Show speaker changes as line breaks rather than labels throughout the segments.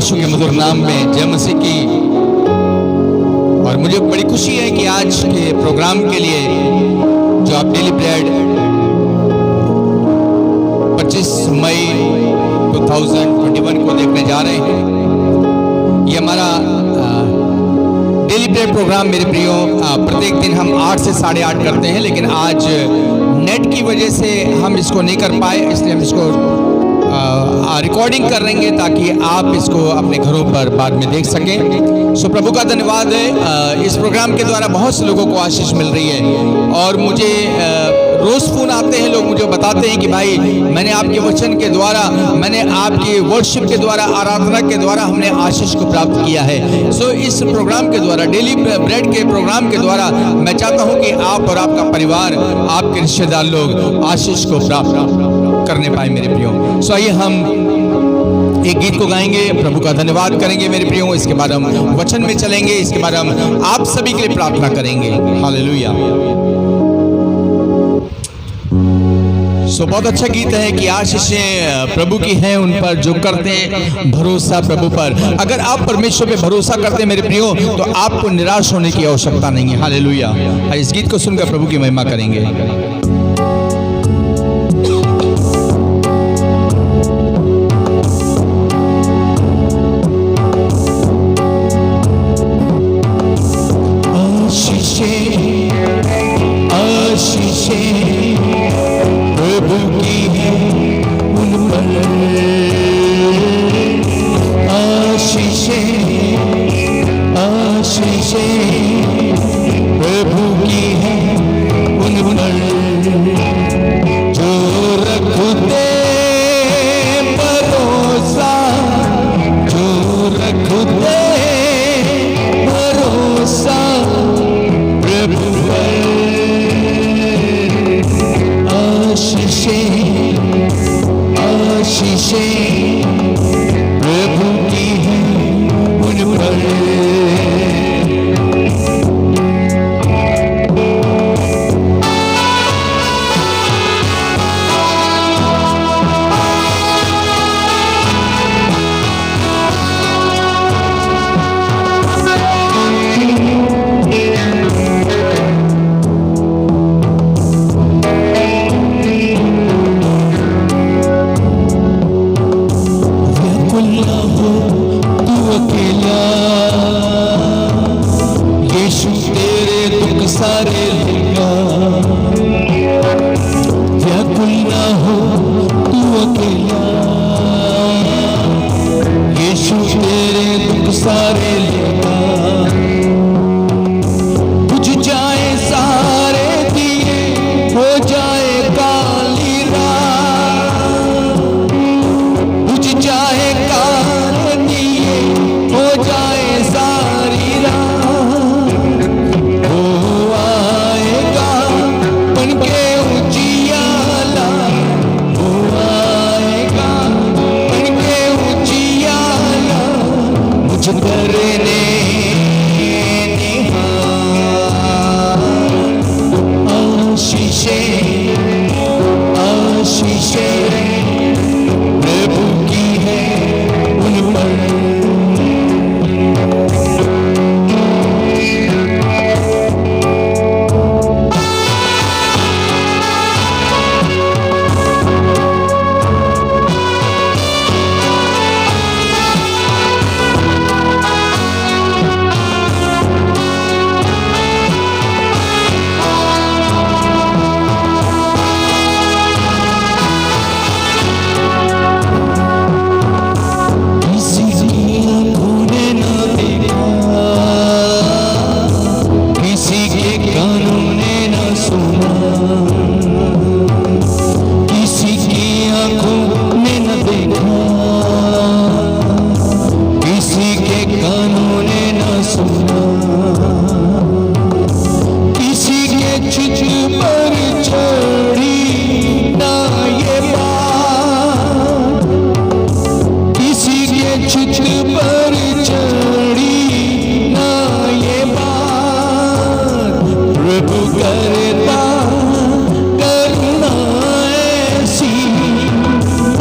यीशु के मधुर नाम में जय मसीह की। और मुझे बड़ी खुशी है कि आज के प्रोग्राम के लिए जो आप डेली ब्रेड 25 मई 2021 को देखने जा रहे हैं, ये हमारा डेली ब्रेड प्रोग्राम मेरे प्रियो प्रत्येक दिन हम 8 से 8:30 करते हैं, लेकिन आज नेट की वजह से हम इसको नहीं कर पाए, इसलिए हम इसको रिकॉर्डिंग कर लेंगे ताकि आप इसको अपने घरों पर बाद में देख सकें। सो प्रभु का धन्यवाद है, इस प्रोग्राम के द्वारा बहुत से लोगों को आशीष मिल रही है। और मुझे रोज़ फ़ोन आते हैं, लोग मुझे बताते हैं कि भाई मैंने आपके वचन के द्वारा, मैंने आपकी वर्शिप के द्वारा, आराधना के द्वारा हमने आशीष को प्राप्त किया है। सो इस प्रोग्राम के द्वारा, डेली ब्रेड के प्रोग्राम के द्वारा मैं चाहता हूँ कि आप और आपका परिवार, आपके रिश्तेदार लोग आशीष को प्राप्त करने पाए मेरे प्रियो। सो आइए हम एक गीत को गाएंगे, प्रभु का धन्यवाद करेंगे मेरे प्रियो। इसके बाद हम वचन में चलेंगे, इसके बाद हम आप सभी के लिए प्रार्थना करेंगे। हालेलुया। सो बहुत अच्छा गीत है कि आशीषें प्रभु की हैं उन पर जो करते हैं भरोसा प्रभु पर। अगर आप परमेश्वर पे भरोसा करते हैं मेरे प्रियो, तो आपको निराश होने की आवश्यकता नहीं है। हालेलुया। इस गीत को सुनकर प्रभु की महिमा करेंगे।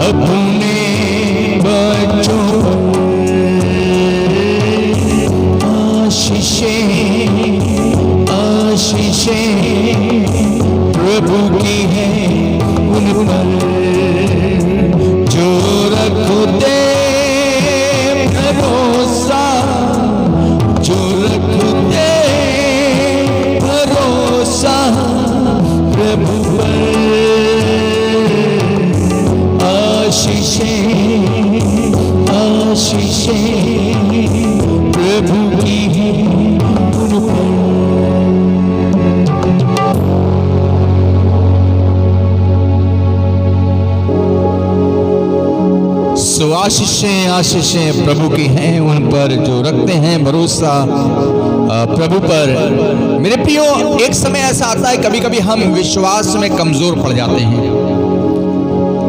अपने बच्चों
प्रभु की है उन पर जो रखते भरोसा, जो रखते भरोसा प्रभु पर। आशीषें आशीषें प्रभु की है उन पर। सो आशीषें आशीषें प्रभु की हैं उन पर जो रखते हैं भरोसा प्रभु पर। मेरे प्रियो, एक समय ऐसा आता है कभी कभी हम विश्वास में कमजोर पड़ जाते हैं।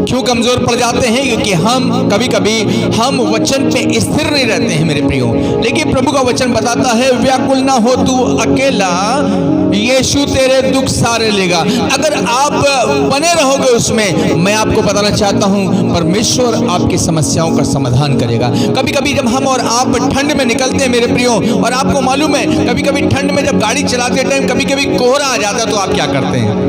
क्यों कमजोर पड़ जाते हैं? क्योंकि हम कभी कभी हम वचन पे स्थिर नहीं रहते हैं मेरे प्रियो। लेकिन प्रभु का वचन बताता है, व्याकुल ना हो तू अकेला, यीशु तेरे दुख सारे लेगा। अगर आप बने रहोगे उसमें, मैं आपको बताना चाहता हूं, परमेश्वर आपकी समस्याओं का समाधान करेगा। कभी कभी जब हम और आप ठंड में निकलते हैं मेरे प्रियो, और आपको मालूम है कभी कभी ठंड में जब गाड़ी चलाते टाइम कभी कभी कोहरा आ जाता है, तो आप क्या करते हैं?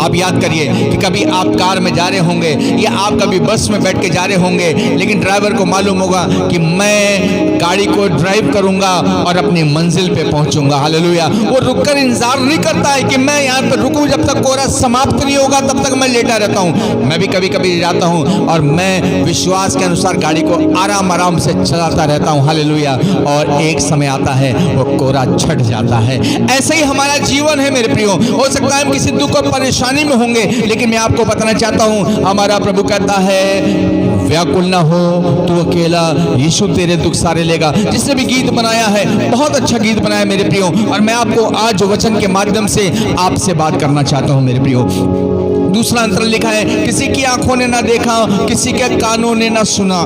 आप याद करिए कि कभी आप कार में जा रहे होंगे या आप कभी बस में बैठ के जा रहे होंगे, लेकिन ड्राइवर को मालूम होगा कि मैं गाड़ी को ड्राइव करूंगा और अपनी मंजिल पे पहुंचूंगा। हालेलुया। वो रुककर इंतजार नहीं करता है कि मैं यहाँ पर रुकूं, जब तक कोहरा समाप्त नहीं होगा तब तक मैं लेटा रहता हूँ। मैं भी कभी कभी जाता हूँ और मैं विश्वास के अनुसार गाड़ी को आराम आराम से चलाता रहता हूँ। हालेलुया। और एक समय आता है वो कोहरा छट जाता है। ऐसे ही हमारा जीवन है मेरे प्रियो। हो सकता है हम किसी दुख और परेशानी में होंगे, लेकिन मैं आपको बताना चाहता हूं, हमारा प्रभु कहता है, व्याकुल ना हो तू अकेला, यीशु तेरे दुख सारे लेगा। जिसने भी गीत बनाया है, बहुत अच्छा गीत बनाया मेरे प्रियो, और मैं आपको आज वचन के माध्यम से आपसे बात करना चाहता हूं मेरे प्रियो। दूसरा अंतर लिखा है, किसी की आंखों ने ना देखा, किसी के कानों ने ना सुना,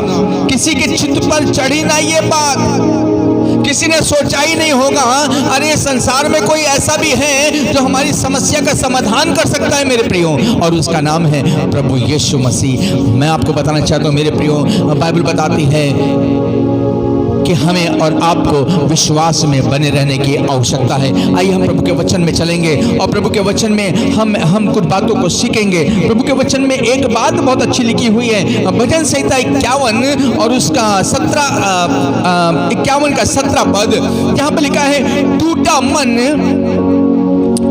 किसी के चित्त पर चढ़ी ना ये बात, किसी ने सोचा ही नहीं होगा अरे संसार में कोई ऐसा भी है जो हमारी समस्या का समाधान कर सकता है मेरे प्रियो, और उसका नाम है प्रभु यीशु मसीह। मैं आपको बताना चाहता हूं मेरे प्रियो, बाइबल बताती है कि हमें और आपको विश्वास में बने रहने की आवश्यकता है। आइए हम प्रभु के वचन में चलेंगे और प्रभु के वचन में हम कुछ बातों को सीखेंगे। प्रभु के वचन में एक बात बहुत अच्छी लिखी हुई है, भजन संहिता 51 और उसका 51 का 17 पद, जहां पर लिखा है, टूटा मन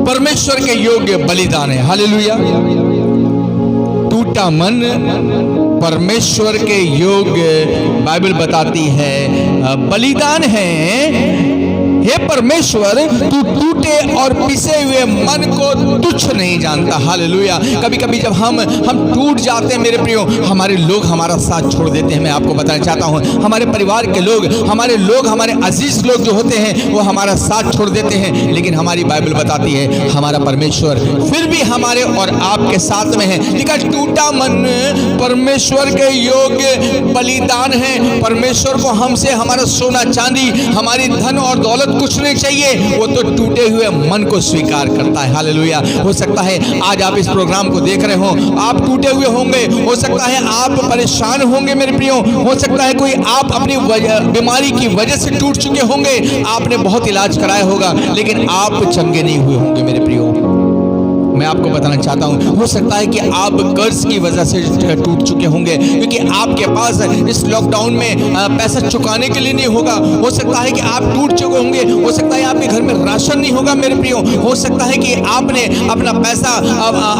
परमेश्वर के योग्य बलिदान है। हालेलुया। टूटा मन परमेश्वर के योग्य, बाइबल बताती है, बलिदान है। हे परमेश्वर, तू टूटे और पिसे हुए मन को तुच्छ नहीं जानता। हालेलुया। कभी कभी जब हम टूट जाते हैं मेरे प्रियो, हमारे लोग हमारा साथ छोड़ देते हैं। मैं आपको बताना चाहता हूं, हमारे परिवार के लोग, हमारे अजीज लोग जो होते हैं वो हमारा साथ छोड़ देते हैं, लेकिन हमारी बाइबल बताती है हमारा परमेश्वर फिर भी हमारे और आपके साथ में है। लिखा, टूटा मन परमेश्वर के योग्य बलिदान है। परमेश्वर को हमसे हमारा सोना चांदी, हमारी धन और दौलत कुछ नहीं चाहिए, वो तो टूटे हुए मन को स्वीकार करता है। हालेलुया। हो सकता है आज आप इस प्रोग्राम को देख रहे हो, आप टूटे हुए होंगे, हो सकता है आप परेशान होंगे मेरे प्रियो, हो सकता है कोई आप अपनी बीमारी की वजह से टूट चुके होंगे, आपने बहुत इलाज कराया होगा, लेकिन आप चंगे नहीं हुए होंगे मेरे प्रियो। मैं आपको बताना चाहता हूं, हो सकता है कि आप कर्ज की वजह से टूट चुके होंगे, क्योंकि आपके पास इस लॉकडाउन में पैसा चुकाने के लिए नहीं होगा। हो सकता है कि आप टूट चुके होंगे, हो सकता है आपके घर में राशन नहीं होगा मेरे प्रियो, हो सकता है कि आपने अपना पैसा,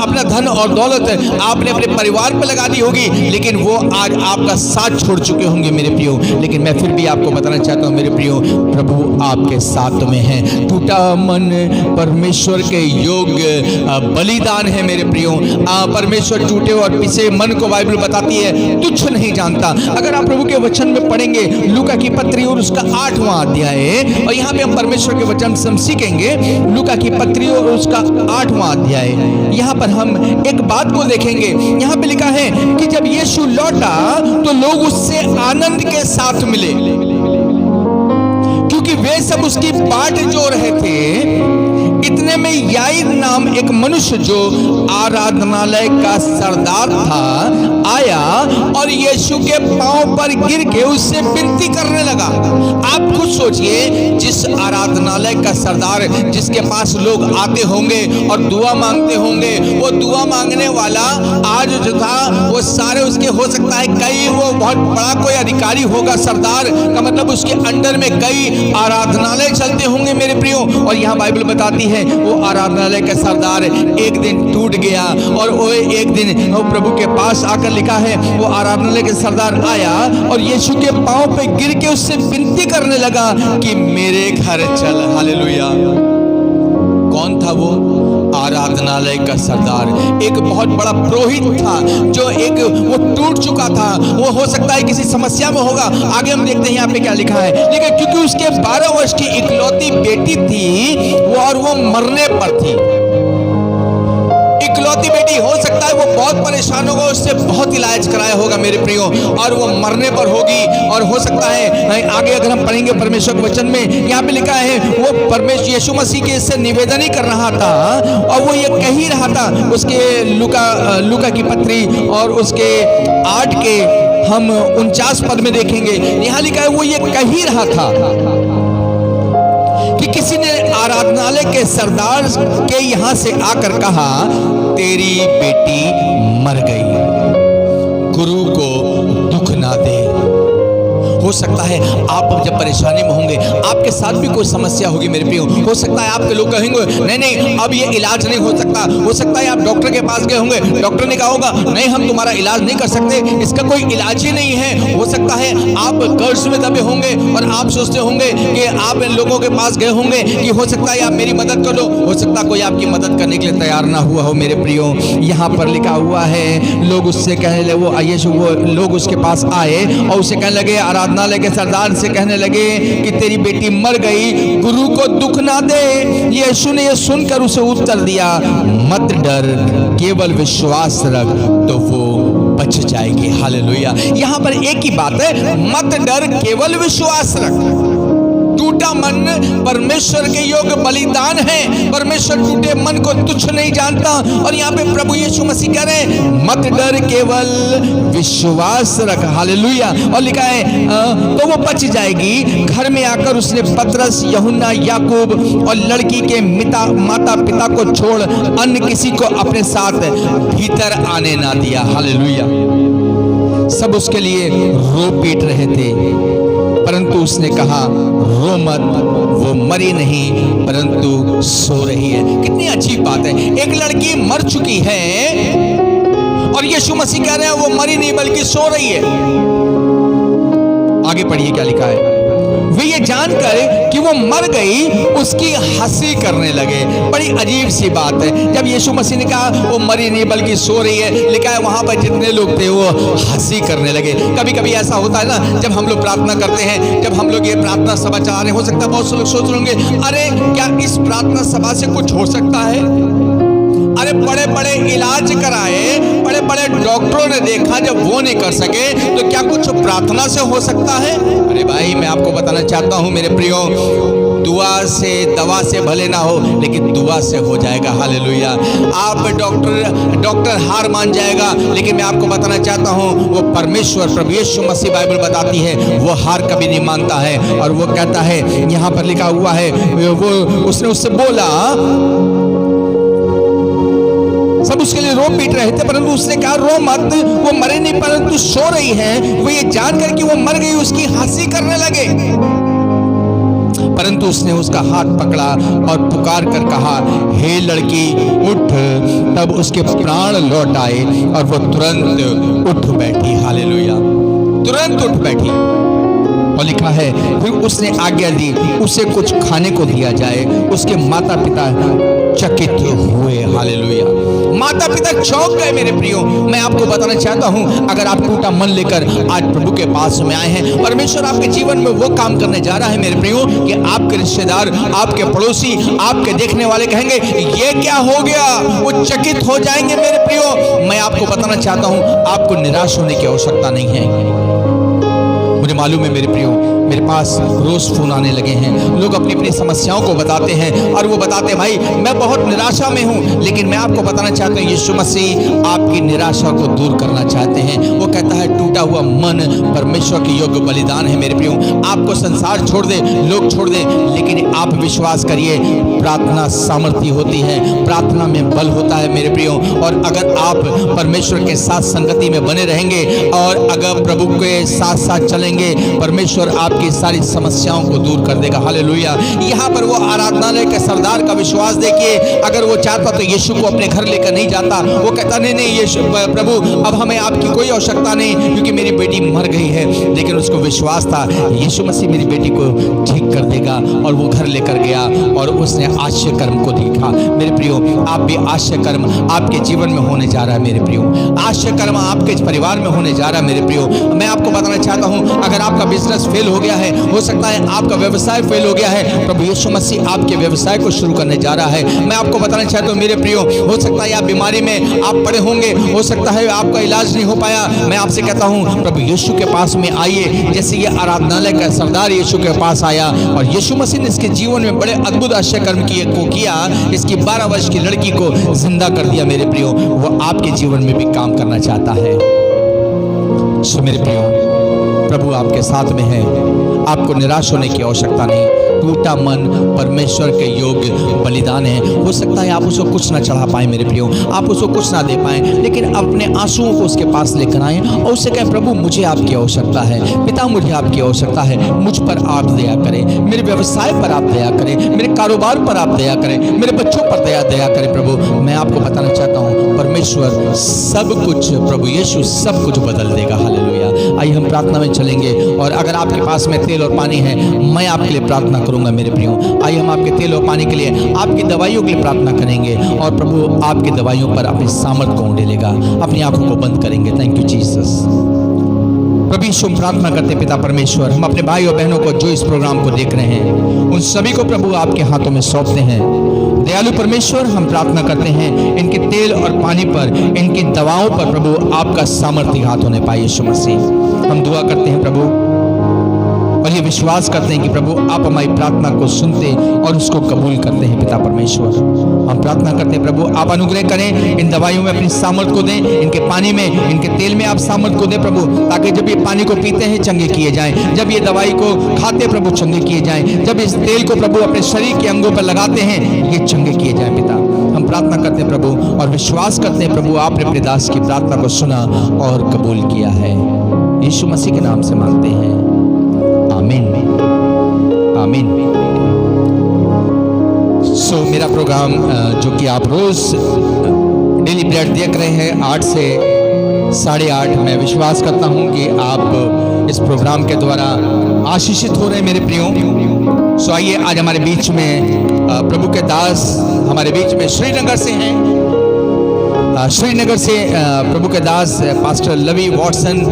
अपना धन और दौलत आपने अपने परिवार पर लगा दी होगी, लेकिन वो आज आपका साथ छोड़ चुके होंगे मेरे प्रियो। लेकिन मैं फिर भी आपको बताना चाहता हूं मेरे प्रियो, प्रभु आपके साथ में है। टूटा मन परमेश्वर के योग्य बलिदान है मेरे प्रियो। परमेश्वर टूटे और पिसे मन को बाइबल बताती है तुच्छ नहीं जानता। अगर आप प्रभु के वचन में पढ़ेंगे लूका की पत्री और उसका 8वां अध्याय, और यहाँ पे हम परमेश्वर के वचन से हम सीखेंगे लूका की पत्री और उसका 8वां अध्याय। यहाँ पर हम एक बात को देखेंगे, यहाँ पे लिखा है कि जब यीशु लौटा तो लोग उससे आनंद के साथ मिले, क्योंकि वे सब उसकी बाट जो रहे थे। इतने इतने में याईर नाम एक मनुष्य जो आराधनालय का सरदार था आया और यीशु के पांव पर गिर के उससे विनती करने लगा। आप खुद सोचिए, जिस आराधनालय का सरदार जिसके पास लोग आते होंगे और दुआ मांगते होंगे, वो दुआ मांगने वाला आज जो था वो सारे उसके, हो सकता है कई, वो बहुत बड़ा कोई अधिकारी होगा, सरदार का मतलब उसके अंडर में कई आराधनालय चलते होंगे मेरे प्रियो। और यहाँ बाइबल बताती है वो आराधनालय का सरदार एक दिन टूट गया और वो एक दिन वो प्रभु के पास आकर, लिखा है वो आराधनालय के सरदार आया और यीशु के पांव पे गिर के उससे विनती करने लगा कि मेरे घर चल। हालेलुया। कौन था वो? आराधनालय का सरदार, एक बहुत बड़ा पुरोहित था जो वो टूट चुका था। वो हो सकता है किसी समस्या में होगा। आगे हम देखते हैं यहाँ पे क्या लिखा है, लेकिन क्योंकि उसके 12 वर्ष की इकलौती बेटी थी और वो मरने पर थी। इकलौती बेटी, हो सकता है वो बहुत परेशान होगा, उससे बहुत इलाज कराया होगा मेरे प्रियो, और वो मरने पर होगी। और हो सकता है आगे अगर हम पढ़ेंगे परमेश्वर के वचन में, यहाँ पे लिखा है वो परमेश्वर यीशु मसीह के इससे निवेदन ही कर रहा था और वो ये कह ही रहा था। उसके लूका की पत्री और उसके 8 के हम 49 पद में देखेंगे, यहाँ लिखा है वो ये कह ही रहा था कि किसी ने आराधनालय के सरदार के यहां से आकर कहा, तेरी बेटी मर गई, गुरु को दुख ना दे। हो सकता है आप जब परेशानी में होंगे, आपके साथ भी कोई समस्या होगी मेरे प्रियो। हो सकता है आपके लोग कहेंगे नहीं नहीं अब ये इलाज नहीं हो सकता। हो सकता है आप डॉक्टर के पास गए होंगे, डॉक्टर ने कहा होगा नहीं हम तुम्हारा इलाज नहीं कर सकते, इसका कोई इलाज ही नहीं है। हो सकता है आप कर्ज में दबे होंगे और आप सोचते होंगे कि आप इन लोगों के पास गए होंगे कि हो सकता है आप मेरी मदद कर लो। हो सकता है कोई आपकी मदद करने के लिए तैयार ना हुआ हो मेरे प्रियो। यहाँ पर लिखा हुआ है लोग उससे कहने लगे, वो लोग उसके पास आए और उसे कहने लगे, आराधनालय के सरदार से कहने लगे कि तेरी बेटी मर गई, गुरु को दुख ना दे। यीशु ने यह सुनकर उसे उत्तर दिया, मत डर, केवल विश्वास रख तो वो बच जाएगी। हालेलुया। यहाँ पर एक ही बात है, मत डर, केवल विश्वास रख। टूटा मन परमेश्वर के योग्य बलिदान है। परमेश्वर टूटे मन को तुच्छ नहीं जानता। और यहाँ पे प्रभु यीशु मसीह कह रहे हैं मत डर, केवल विश्वास रख। हालेलुया। और लिखा है तो वो बच जाएगी। घर में आकर उसने पतरस, यूहन्ना, याकूब और लड़की के माता पिता को छोड़ अन्य किसी को अपने साथ भीतर आने ना दिया। हालेलुया। सब उसके लिए रो पीट रहे थे, परंतु उसने कहा रो मत, वो मरी नहीं परंतु सो रही है। कितनी अच्छी बात है, एक लड़की मर चुकी है और यीशु मसीह कह रहे हैं वो मरी नहीं बल्कि सो रही है। आगे पढ़िए क्या लिखा है, वे ये जानकर कि वो मर गई उसकी हंसी करने लगे। बड़ी अजीब सी बात है, जब यीशु मसीह ने कहा वो मरी नहीं बल्कि सो रही है, लिखा है वहां पर जितने लोग थे वो हंसी करने लगे। कभी कभी ऐसा होता है ना, जब हम लोग प्रार्थना करते हैं, जब हम लोग ये प्रार्थना सभा चला रहे, हो सकता है बहुत से लोग सोच रहे होंगे अरे क्या इस प्रार्थना सभा से कुछ हो सकता है। अरे बड़े बड़े इलाज कराए, बड़े बड़े डॉक्टरों ने देखा, जब वो नहीं कर सके तो क्या कुछ प्रार्थना से हो सकता है। अरे भाई मैं आपको बताना चाहता हूं मेरे प्रियो, दुआ से दवा से भले ना हो लेकिन दुआ से हो जाएगा। हालेलुया। आप डॉक्टर हार मान जाएगा, लेकिन मैं आपको बताना चाहता हूं वो परमेश्वर प्रभु यीशु मसीह, बाइबल बताती है वो हार कभी नहीं मानता है। और वो कहता है, यहां पर लिखा हुआ है, वो उसने उससे बोला, सब उसके लिए रो पीट रहे थे परंतु उसने कहा रो मत, वो मरे नहीं परंतु सो रही है। वो ये जानकर कि वो मर गई उसकी हंसी करने लगे, परंतु उसने उसका हाथ पकड़ा और पुकार कर कहा हे लड़की उठ। तब उसके प्राण लौट आए और वो तुरंत उठ बैठी। हालेलुया। तुरंत उठ बैठी। और लिखा है फिर उसने आज्ञा दी उसे कुछ खाने को दिया जाए। उसके माता पिता चकित हुए। हालेलुया। माता पिता चौंक गए मेरे प्रियो। मैं आपको बताना चाहता हूं, अगर आप टूटा मन लेकर आज प्रभु के पास में आए हैं, परमेश्वर आपके जीवन में वो काम करने जा रहा है मेरे प्रियो कि आपके रिश्तेदार, आपके पड़ोसी, आपके देखने वाले कहेंगे ये क्या हो गया, वो चकित हो जाएंगे मेरे प्रियो। मैं आपको बताना चाहता हूं आपको निराश होने की आवश्यकता नहीं है। मुझे मालूम है मेरे प्रियो, मेरे पास रोज फोन आने लगे हैं, लोग अपनी अपनी समस्याओं को बताते हैं और वो बताते हैं भाई मैं बहुत निराशा में हूँ। लेकिन मैं आपको बताना चाहता हूँ यीशु मसीह आपकी निराशा को दूर करना चाहते हैं। वो कहता है टूटा हुआ मन परमेश्वर के योग्य बलिदान है। मेरे प्रियो, आपको संसार छोड़ दे, लोग छोड़ दे, लेकिन आप विश्वास करिए प्रार्थना सामर्थ्य होती है, प्रार्थना में बल होता है मेरे प्रियो। और अगर आप परमेश्वर के साथ संगति में बने रहेंगे और अगर प्रभु के साथ साथ चलेंगे, परमेश्वर आपकी सारी समस्याओं को दूर कर देगा। हालेलुया। यहाँ पर वो आराधनालय के सरदार का विश्वास देखिए, अगर वो चाहता तो यीशु को अपने घर लेकर नहीं जाता। वो कहता नहीं नहीं यीशु प्रभु अब हमें आपकी कोई आवश्यकता नहीं, क्योंकि मेरी बेटी मर गई है। लेकिन उसको विश्वास था यीशु मसीह मेरी बेटी को ठीक कर देगा, और वो घर लेकर गया और उसने आश्चर्य कर्म को देखा। मेरे प्रियो, आप भी आश्चर्य कर्म आपके जीवन में होने जा रहा है मेरे प्रियो, आश्चर्य कर्म आपके परिवार में होने जा रहा है मेरे प्रियो। मैं आपको बताना चाहता हूं, अगर आपका बिजनेस फेल हो गया है, हो सकता है आपका व्यवसाय फेल हो गया है, प्रभु यीशु मसीह आपके व्यवसाय को शुरू करने जा रहा है। मैं आपको बताना चाहता हूं मेरे प्रियो, हो सकता है आप बीमारी में आप पड़े होंगे, हो सकता है आपका इलाज नहीं हो पाया। मैं आपसे कहता हूं प्रभु यीशु के पास में आइए, जैसे ये आराधनालय का सरदार यीशु के पास आया और यीशु मसीह ने इसके जीवन में बड़े अद्भुत आश्चर्य कर्म किया। इसकी 12 वर्ष की लड़की को जिंदा कर दिया मेरे प्रियो। वो आपके जीवन में भी काम करना चाहता है। सो मेरे प्रियो, प्रभु आपके साथ में है, आपको निराश होने की आवश्यकता नहीं। टूटा मन परमेश्वर के योग्य बलिदान है। हो सकता है आप उसको कुछ ना चढ़ा पाए मेरे प्रियो, आप उसको कुछ ना दे पाए, लेकिन अपने आंसुओं को उसके पास लेकर आए और उससे कहें प्रभु मुझे आपकी आवश्यकता है, पिता मुझे आपकी आवश्यकता है, मुझ पर आप दया करें, मेरे व्यवसाय पर आप दया करें, मेरे कारोबार पर आप दया करें, मेरे बच्चों पर दया करें। प्रभु मैं आपको बताना चाहता हूँ परमेश्वर सब कुछ, प्रभु यीशु सब कुछ बदल देगा। हालेलुया। आइए हम प्रार्थना में चलेंगे, और अगर आपके पास में तेल और पानी है, मैं आपके लिए प्रार्थना करूंगा मेरे प्रियो। आइए हम आपके तेल और पानी के लिए, आपकी दवाइयों के लिए प्रार्थना करेंगे, और प्रभु आपकी दवाइयों पर अपनी सामर्थ को उंडेलेगा। अपनी आंखों को बंद करेंगे। Thank you Jesus. प्रभु यीशु हम प्रार्थना करते पिता परमेश्वर, हम अपने भाई और बहनों को जो इस प्रोग्राम को देख रहे हैं उन सभी को प्रभु आपके हाथों में सौंपते हैं। दयालु परमेश्वर, हम प्रार्थना करते हैं इनके तेल और पानी पर, इनकी दवाओं पर प्रभु आपका सामर्थ्य हाथ होने पाए। यीशु मसीह हम दुआ करते हैं प्रभु, और ये विश्वास करते हैं कि प्रभु आप हमारी प्रार्थना को सुनते और उसको कबूल करते हैं। पिता परमेश्वर हम प्रार्थना करते हैं प्रभु आप अनुग्रह करें, इन दवाइयों में अपनी सामर्थ को दें, इनके पानी में, इनके तेल में आप सामर्थ को दें प्रभु, ताकि जब ये पानी को पीते हैं चंगे किए जाएं, जब ये दवाई को खाते प्रभु चंगे किए जाएं, जब इस तेल को प्रभु अपने शरीर के अंगों पर लगाते हैं ये चंगे किए जाएं। पिता हम प्रार्थना करते हैं प्रभु, और विश्वास करते हैं प्रभु आपने अपने दास की प्रार्थना को सुना और कबूल किया है। यीशु मसीह के नाम से मांगते हैं, आमीन आमीन। सो मेरा प्रोग्राम जो कि आप रोज डेली ब्रेड देख रहे हैं 8 से 8:30, मैं विश्वास करता हूं कि आप इस प्रोग्राम के द्वारा आशीषित हो रहे हैं मेरे प्रियो। सो आइए आज हमारे बीच में प्रभु के दास हमारे बीच में श्रीनगर से हैं। श्रीनगर से प्रभु के दास पास्टर लवी वॉटसन,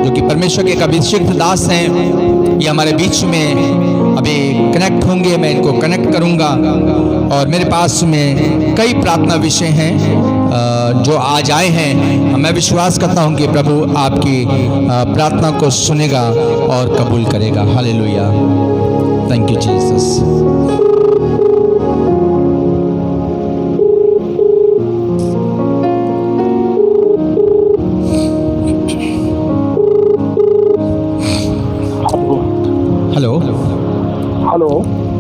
जो कि परमेश्वर के एक अभिषिक्त दास हैं, ये हमारे बीच में अभी कनेक्ट होंगे। मैं इनको कनेक्ट करूंगा, और मेरे पास में कई प्रार्थना विषय हैं जो आज आए हैं। मैं विश्वास करता हूं कि प्रभु आपकी प्रार्थना को सुनेगा और कबूल करेगा। हालेलुया। Thank you Jesus.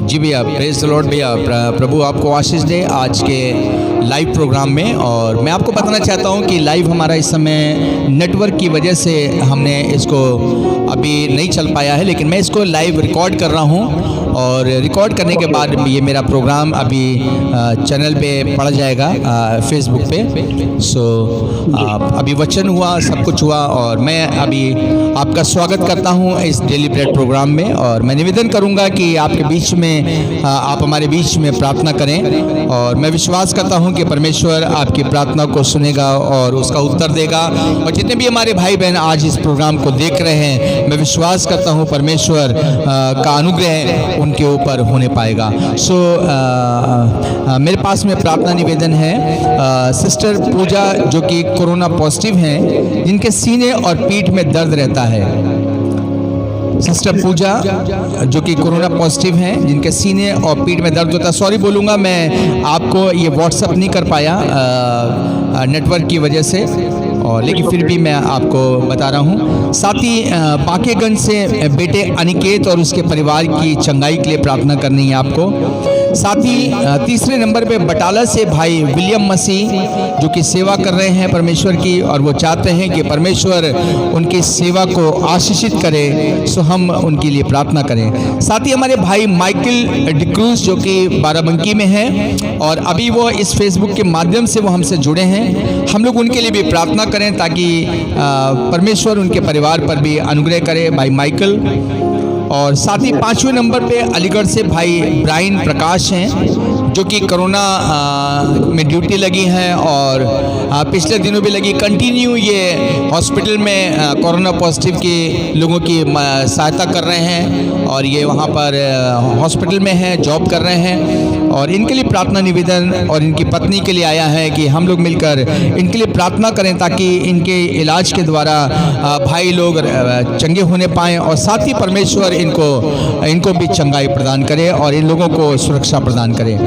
जी भैया, प्रेज द लॉर्ड भैया, प्रभु आपको आशीष दे आज के लाइव प्रोग्राम में। और मैं आपको बताना चाहता हूं कि लाइव हमारा इस समय नेटवर्क की वजह से हमने इसको अभी नहीं चल पाया है, लेकिन मैं इसको लाइव रिकॉर्ड कर रहा हूं, और रिकॉर्ड करने के बाद ये मेरा प्रोग्राम अभी चैनल पे पड़ जाएगा फेसबुक पे। सो अभी वचन हुआ, सब कुछ हुआ, और मैं अभी आपका स्वागत करता हूं इस डेली ब्रेड प्रोग्राम में। और मैं निवेदन करूंगा कि आपके बीच में आप हमारे बीच में प्रार्थना करें, और मैं विश्वास करता हूं कि परमेश्वर आपकी प्रार्थना को सुनेगा और उसका उत्तर देगा। और जितने भी हमारे भाई बहन आज इस प्रोग्राम को देख रहे हैं, मैं विश्वास करता हूं परमेश्वर का अनुग्रह उनके ऊपर होने पाएगा। सो मेरे पास में प्रार्थना निवेदन है। सिस्टर पूजा जो कि कोरोना पॉजिटिव हैं, जिनके सीने और पीठ में दर्द रहता है, सिस्टर पूजा जो कि कोरोना पॉजिटिव हैं, जिनके सीने और पीठ में दर्द होता है। सॉरी बोलूँगा, मैं आपको ये व्हाट्सअप नहीं कर पाया नेटवर्क की वजह से, और लेकिन फिर भी मैं आपको बता रहा हूँ। साथ ही बाकेगंज से बेटे अनिकेत और उसके परिवार की चंगाई के लिए प्रार्थना करनी है आपको। साथ ही तीसरे नंबर पे बटाला से भाई विलियम मसीह जो कि सेवा कर रहे हैं परमेश्वर की, और वो चाहते हैं कि परमेश्वर उनकी सेवा को आशीषित करे, सो हम उनके लिए प्रार्थना करें। साथ ही हमारे भाई माइकल डिक्रूज जो कि बाराबंकी में हैं, और अभी वो इस फेसबुक के माध्यम से वो हमसे जुड़े हैं। हम लोग उनके लिए भी प्रार्थना करें ताकि परमेश्वर उनके परिवार पर भी अनुग्रह करे, भाई माइकल। और साथ ही 5वें नंबर पे अलीगढ़ से भाई ब्राइन प्रकाश हैं जो कि कोरोना में ड्यूटी लगी हैं, और पिछले दिनों भी लगी। कंटिन्यू ये हॉस्पिटल में कोरोना पॉजिटिव के लोगों की सहायता कर रहे हैं, और ये वहाँ पर हॉस्पिटल में हैं, जॉब कर रहे हैं। और इनके लिए प्रार्थना निवेदन और इनकी पत्नी के लिए आया है कि हम लोग मिलकर इनके लिए प्रार्थना करें ताकि इनके इलाज के द्वारा भाई लोग चंगे होने पाएँ, और साथ ही परमेश्वर इनको भी चंगाई प्रदान करे और इन लोगों को सुरक्षा प्रदान करे।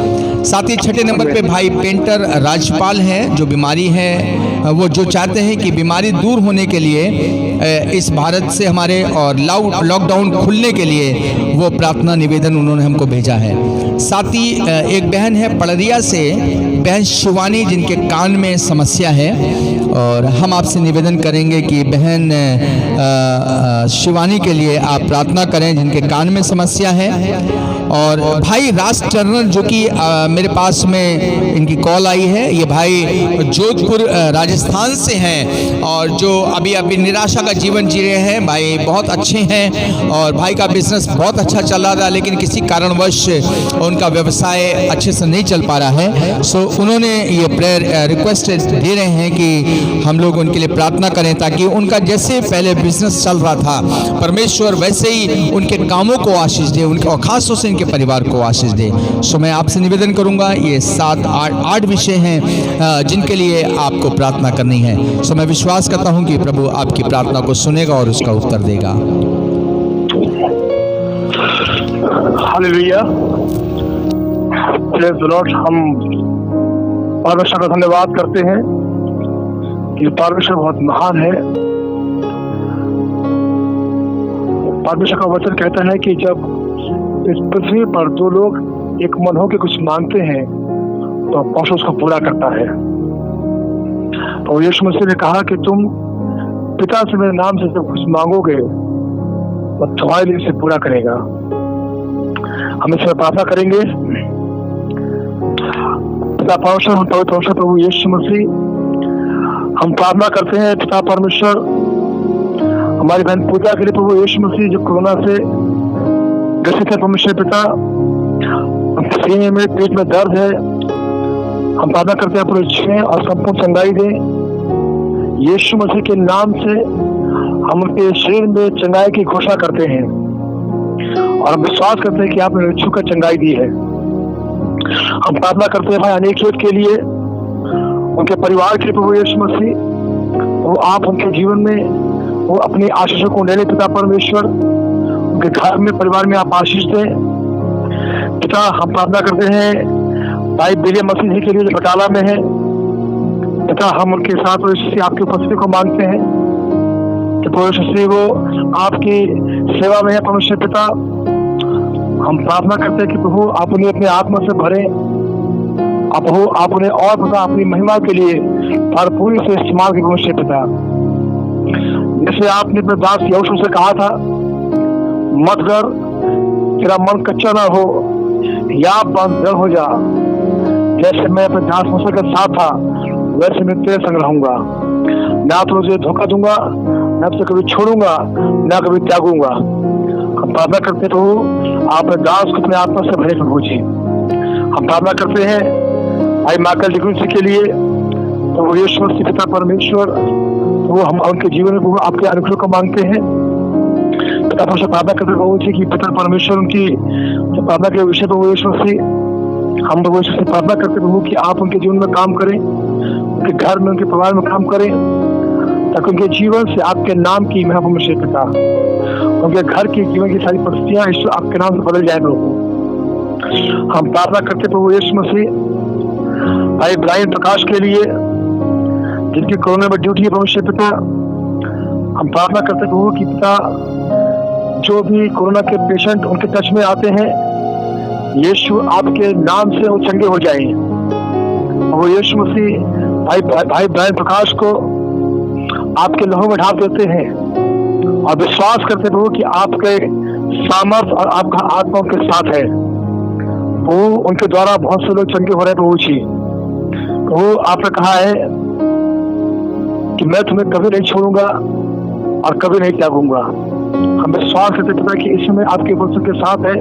साथ ही 6ठे नंबर पे भाई पेंटर राजपाल हैं जो बीमारी है, वो जो चाहते हैं कि बीमारी दूर होने के लिए इस भारत से हमारे और लॉकडाउन खुलने के लिए वो प्रार्थना निवेदन उन्होंने हमको भेजा है। साथ ही एक बहन है पड़रिया से, बहन शिवानी, जिनके कान में समस्या है, और हम आपसे निवेदन करेंगे कि बहन शिवानी के लिए आप प्रार्थना करें जिनके कान में समस्या है। और भाई राज टर्नर जो कि मेरे पास में इनकी कॉल आई है, ये भाई जोधपुर राजस्थान से हैं, और जो अभी निराशा का जीवन जी रहे हैं। भाई बहुत अच्छे हैं और भाई का बिजनेस बहुत अच्छा चल रहा था, लेकिन किसी कारणवश उनका व्यवसाय अच्छे से नहीं चल पा रहा है। सो उन्होंने ये प्रेयर रिक्वेस्ट दे रहे हैं कि हम लोग उनके लिए प्रार्थना करें ताकि उनका जैसे पहले बिजनेस चल रहा था परमेश्वर वैसे ही उनके कामों को आशीष दे, उनके और खासतौर से इनके परिवार को आशीष दे। सो मैं आपसे निवेदन करूंगा, ये 7-8 विषय हैं जिनके लिए आपको प्रार्थना करनी है। सो मैं विश्वास करता हूं कि प्रभु आपकी प्रार्थना को सुनेगा और उसका उत्तर देगा।
Hallelujah, praise the Lord. हम परमेश्वर का धन्यवाद करते हैं कि परमेश्वर बहुत महान है। परमेश्वर का वचन कहता है कि जब इस पृथ्वी पर दो लोग एक मन होकर कुछ मांगते हैं तो परमेश्वर उसको पूरा करता है। तो यीशु मसीह ने कहा कि तुम पिता से मेरे नाम से जब कुछ मांगोगे तो तुम्हारे लिए इसे पूरा करेगा। हम इसमें प्रार्थना करेंगे। पिता परमेश्वर, हम पवित्र परमेश्वर प्रभु यीशु मसीह, हम प्रार्थना करते हैं पिता परमेश्वर हमारी बहन पूजा के लिए प्रभु यीशु मसीह जो कोरोना से ग्रसित है। परमेश्वर पिता, सीने में पेट में दर्द है, हम प्रार्थना करते हैं पूरे छें और संपूर्ण चंगाई दें यीशु मसीह के नाम से। हम उनके शरीर में चंगाई की घोषणा करते हैं और हम विश्वास करते हैं कि आपने छूकर चंगाई दी है। हम प्रार्थना करते हैं भाई अनेक के लिए, उनके परिवार के लिए प्रभु यीशु मसीह, वो आप उनके जीवन में वो अपनी आशीषों को ले ले पिता परमेश्वर, उनके घर में परिवार में आप आशीष दें पिता। हम प्रार्थना करते हैं भाई विलियम मसीह के लिए जो बटाला में है पिता, हम उनके साथ आपकी उपस्थिति को मांगते हैं कि परमेश्वर वो आपकी सेवा में है। परमेश्वर पिता, हम प्रार्थना करते हैं कि प्रभु आप उन्हें अपने आत्मा से भरें, आप उन्हें और पिता अपनी महिमा के लिए भरपूरी से इस्तेमाल करें। परमेश्वर पिता, जैसे आपने अपने दास यहोशू से कहा था, मत डर, तेरा मन कच्चा ना हो या दृढ़ हो जा। जैसे मैं अपने दास मूसा के साथ था वैसे मैं तेरे संग रहूंगा, ना तो तुझे धोखा दूंगा, ना तुझे कभी छोड़ूंगा, ना कभी त्यागूंगा। हम प्रार्थना करते प्रभु आप दास को अपने आत्मा से भरे प्रभु जी। हम प्रार्थना करते हैं भाई माइकल डिक्रूज के लिए, तो वो यीशु मसीह पिता परमेश्वर, वो हम उनके जीवन में आपके अनुग्रह को मांगते हैं पिता परमेश्वर। प्रार्थना करते प्रभु जी कि पिता परमेश्वर उनकी प्रार्थना के विषय पर वो यीशु मसीह, हम प्रभु यीशु से प्रार्थना करते प्रभु कि आप उनके जीवन में काम करें, उनके घर में उनके परिवार में काम करें, ताकि उनके जीवन से आपके नाम की महिमा परमेश्वर पिता उनके घर की जीवन की सारी परिस्थितियां यीशु आपके नाम से बदल जाए प्रभु। हम प्रार्थना करते प्रभु यीशु मसीह भाई ब्रायन प्रकाश के लिए जिनकी कोरोना में ड्यूटी है भविष्य पिता। हम प्रार्थना करते प्रभु कि पिता जो भी कोरोना के पेशेंट उनके टच में आते हैं यीशु आपके नाम से वो चंगे हो जाए। वो यीशु मसीह भाई ब्रायन प्रकाश को आपके लहू में ढाप देते हैं और विश्वास करते प्रभु कि आपके सामर्थ और आपका आत्मा उनके साथ है। वो उनके द्वारा बहुत से लोग चंगे हो रहे हैं प्रभु जी। वो आपने कहा है कि मैं तुम्हें कभी नहीं छोड़ूंगा और कभी नहीं त्यागूंगा। हम विश्वास करते पिता कि इस समय आपके पुत्र के साथ है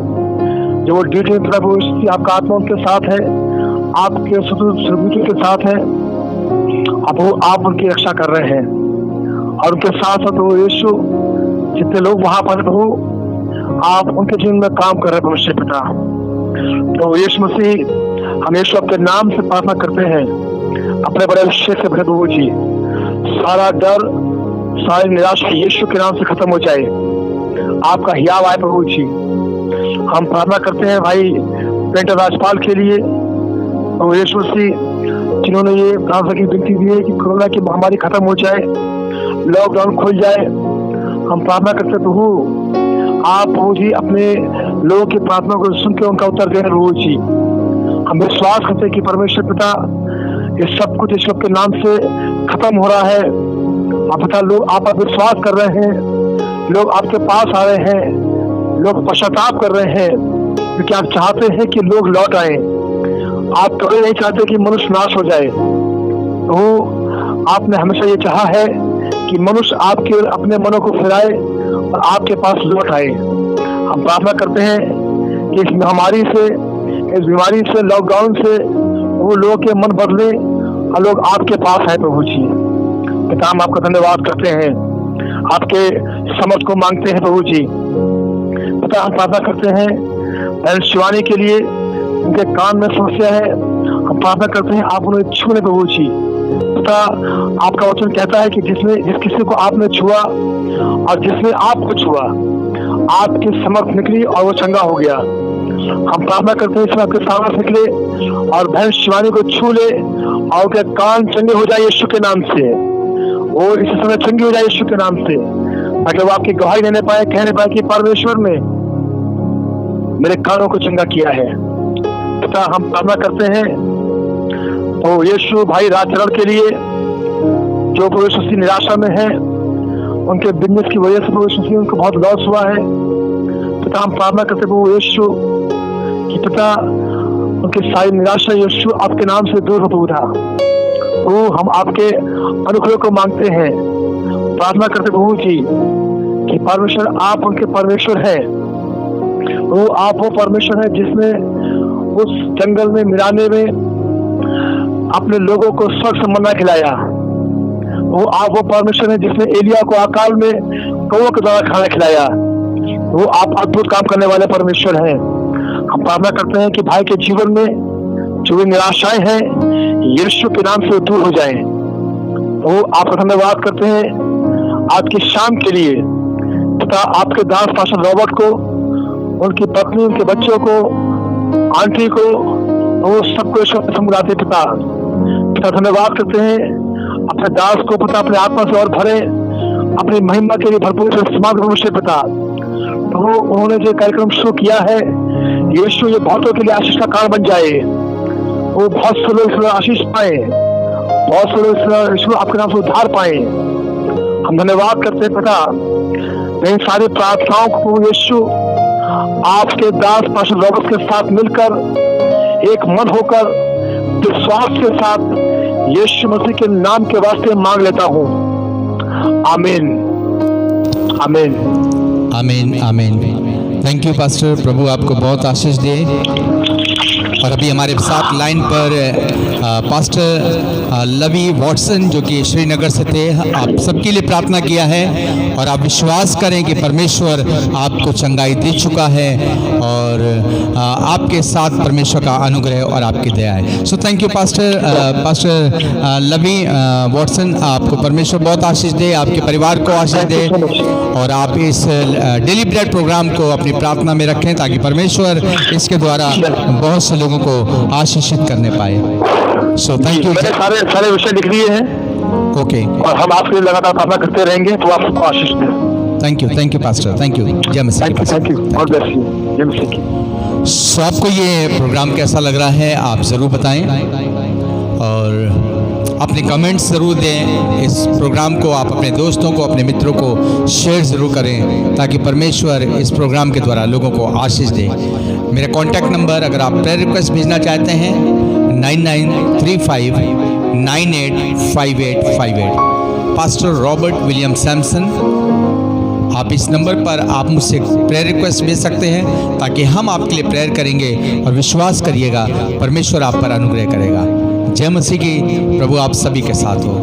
जो वो ड्यूटी में पिता प्रभु आपका आत्मा उनके साथ है, आपके सुदूत के साथ है। अब वो आप उनकी रक्षा कर रहे हैं और उनके साथ साथ वो यीशु जितने लोग वहां पर प्रभु आप उनके जीवन में काम कर रहे हैं भविष्य पिता। तो यीशु मसीह हम यीशु आपके नाम से प्रार्थना करते हैं अपने बड़े अभिषेक से भरे प्रभु जी। सारा डर सारी निराशा यीशु के नाम से खत्म हो जाए, आपका हियाव आए प्रभु जी। हम प्रार्थना करते हैं भाई पेंटर राजपाल के लिए और यीशु मसीह जिन्होंने ये प्रार्थना की विनती दी है कि कोरोना की महामारी खत्म हो जाए, लॉकडाउन खुल जाए। हम प्रार्थना करते प्रभु आप प्रभु जी अपने लोगों की प्रार्थना को सुन के उनका उत्तर दे रहे प्रभु जी। हम विश्वास करते कि परमेश्वर पिता ये सब कुछ ईश्वर के नाम से खत्म हो रहा है। आप पिता लोग आप विश्वास कर रहे हैं, लोग आपके पास आ रहे हैं, लोग पश्चाताप कर रहे हैं क्योंकि आप चाहते हैं कि लोग लौट आए। आप कभी नहीं चाहते कि मनुष्य नाश हो जाए। तो आपने हमेशा ये चाहा है कि मनुष्य आपके अपने मनों को फिराए और आपके पास लौट आए। हम प्रार्थना करते हैं कि इस महामारी से, इस बीमारी से, लॉकडाउन से वो लोगों के मन बदले और लोग आपके पास आए प्रभु जी। पिता हम आपका धन्यवाद करते हैं, आपके समर्थ को मांगते हैं प्रभु जी। पिता हम प्रार्थना करते हैं बहन शिवानी के लिए, उनके कान में समस्या है। हम प्रार्थना करते हैं आप उन्हें छूने प्रभु जी। पिता आपका वचन कहता है कि जिस किसी को आपने छुआ और जिसने आपको छुआ आपकी समर्थ निकली और वो चंगा हो गया। हम प्रार्थना करते हैं इसमें आपके सामने निकले और बहन शिवानी को छू ले और उनके कान चंगे हो जाए यीशु के नाम से। वो इसी समय चंगी हो जाए यीशु के नाम से, ताकि वो आपकी गवाही देने पाए, कहने पाए कि परमेश्वर ने मेरे कानों को चंगा किया है। पिता हम प्रार्थना करते हैं तो यीशु भाई राजचरण के लिए जो प्रभु निराशा में है, उनके बिजनेस की वजह से प्रभु उनको बहुत लॉस हुआ है। पिता हम प्रार्थना करते प्रभु यीशु कि पिता उनकी सारी निराशा यीशु आपके नाम से दूर हो प्रभु था। वो हम आपके अनुग्रह को मांगते हैं, प्रार्थना करते प्रभु जी कि परमेश्वर आप उनके परमेश्वर हैं। वो आप वो परमेश्वर है जिसने उस जंगल में मिराने में अपने लोगों को स्वर्ग से मन्ना खिलाया। वो आप वो परमेश्वर है जिसने एलिया को अकाल में कौओं के द्वारा खाना खिलाया। वो आप अद्भुत काम करने वाले परमेश्वर हैं। हम प्रार्थना करते हैं कि भाई के जीवन में जो भी निराशाएं हैं यीशु के नाम से दूर हो जाएं। वो आपका धन्यवाद करते हैं आज की शाम के लिए। पिता आपके दास पास्टर रॉबर्ट को, उनकी पत्नी, उनके बच्चों को, आंटी को, वो सबको समझाते पिता धन्यवाद करते हैं। अपने दास को पिता अपने आत्मा से और भरे, अपनी महिमा के लिए भरपूर इस्तेमाल भविष्य पिता। तो उन्होंने जो कार्यक्रम शुरू किया है यीशु ये बहुतों के लिए आशीष का कारण बन जाए। वो बहुत से लोग इसमें आशीष पाए, बहुत से लोग इसमें आपके नाम से उद्धार पाए। हम धन्यवाद करते हैं पिता इन सारी प्रार्थनाओं को यीशु आपके दास पास्टर रॉबर्ट के साथ मिलकर एक मन होकर विश्वास के साथ यीशु मसीह के नाम के वास्ते मांग लेता हूँ। आमीन, आमीन,
आमीन, आमीन। थैंक यू पास्टर, प्रभु आपको बहुत आशीष दे। और अभी हमारे साथ लाइन पर पास्टर लवी वॉटसन जो कि श्रीनगर से थे, आप सबके लिए प्रार्थना किया है और आप विश्वास करें कि परमेश्वर आपको चंगाई दे चुका है और आपके साथ परमेश्वर का अनुग्रह और आपकी दया है। So thank you pastor Lovey Watson, आपको परमेश्वर बहुत आशीष दे, आपके परिवार को आशीष दे और आप इस डेली ब्रेड प्रोग्राम को अपनी प्रार्थना में रखें ताकि परमेश्वर इसके द्वारा बहुत से लोगों को आशीषित करने पाए। सो थैंक यू।
मैंने सारे विषय लिख लिए हैं।
ओके,
और हम आपके लिए लगातार प्रार्थना करते रहेंगे, तो आपको आशीष दें।
Thank you pastor, thank you. जय मसीह।
Thank you, God bless you. जय मसीह की।
सो आपको ये प्रोग्राम कैसा लग रहा है आप ज़रूर बताएं और अपने कमेंट्स ज़रूर दें। इस प्रोग्राम को आप अपने दोस्तों को, अपने मित्रों को शेयर ज़रूर करें ताकि परमेश्वर इस प्रोग्राम के द्वारा लोगों को आशीष दे। मेरा कॉन्टैक्ट नंबर, अगर आप प्रेयर रिक्वेस्ट भेजना चाहते हैं, 9935 985858। पास्टर रॉबर्ट विलियम सैमसन, आप इस नंबर पर आप मुझसे प्रेयर रिक्वेस्ट भेज सकते हैं ताकि हम आपके लिए प्रेयर करेंगे और विश्वास करिएगा परमेश्वर आप पर अनुग्रह करेगा। जय मसीह की। प्रभु आप सभी के साथ हो।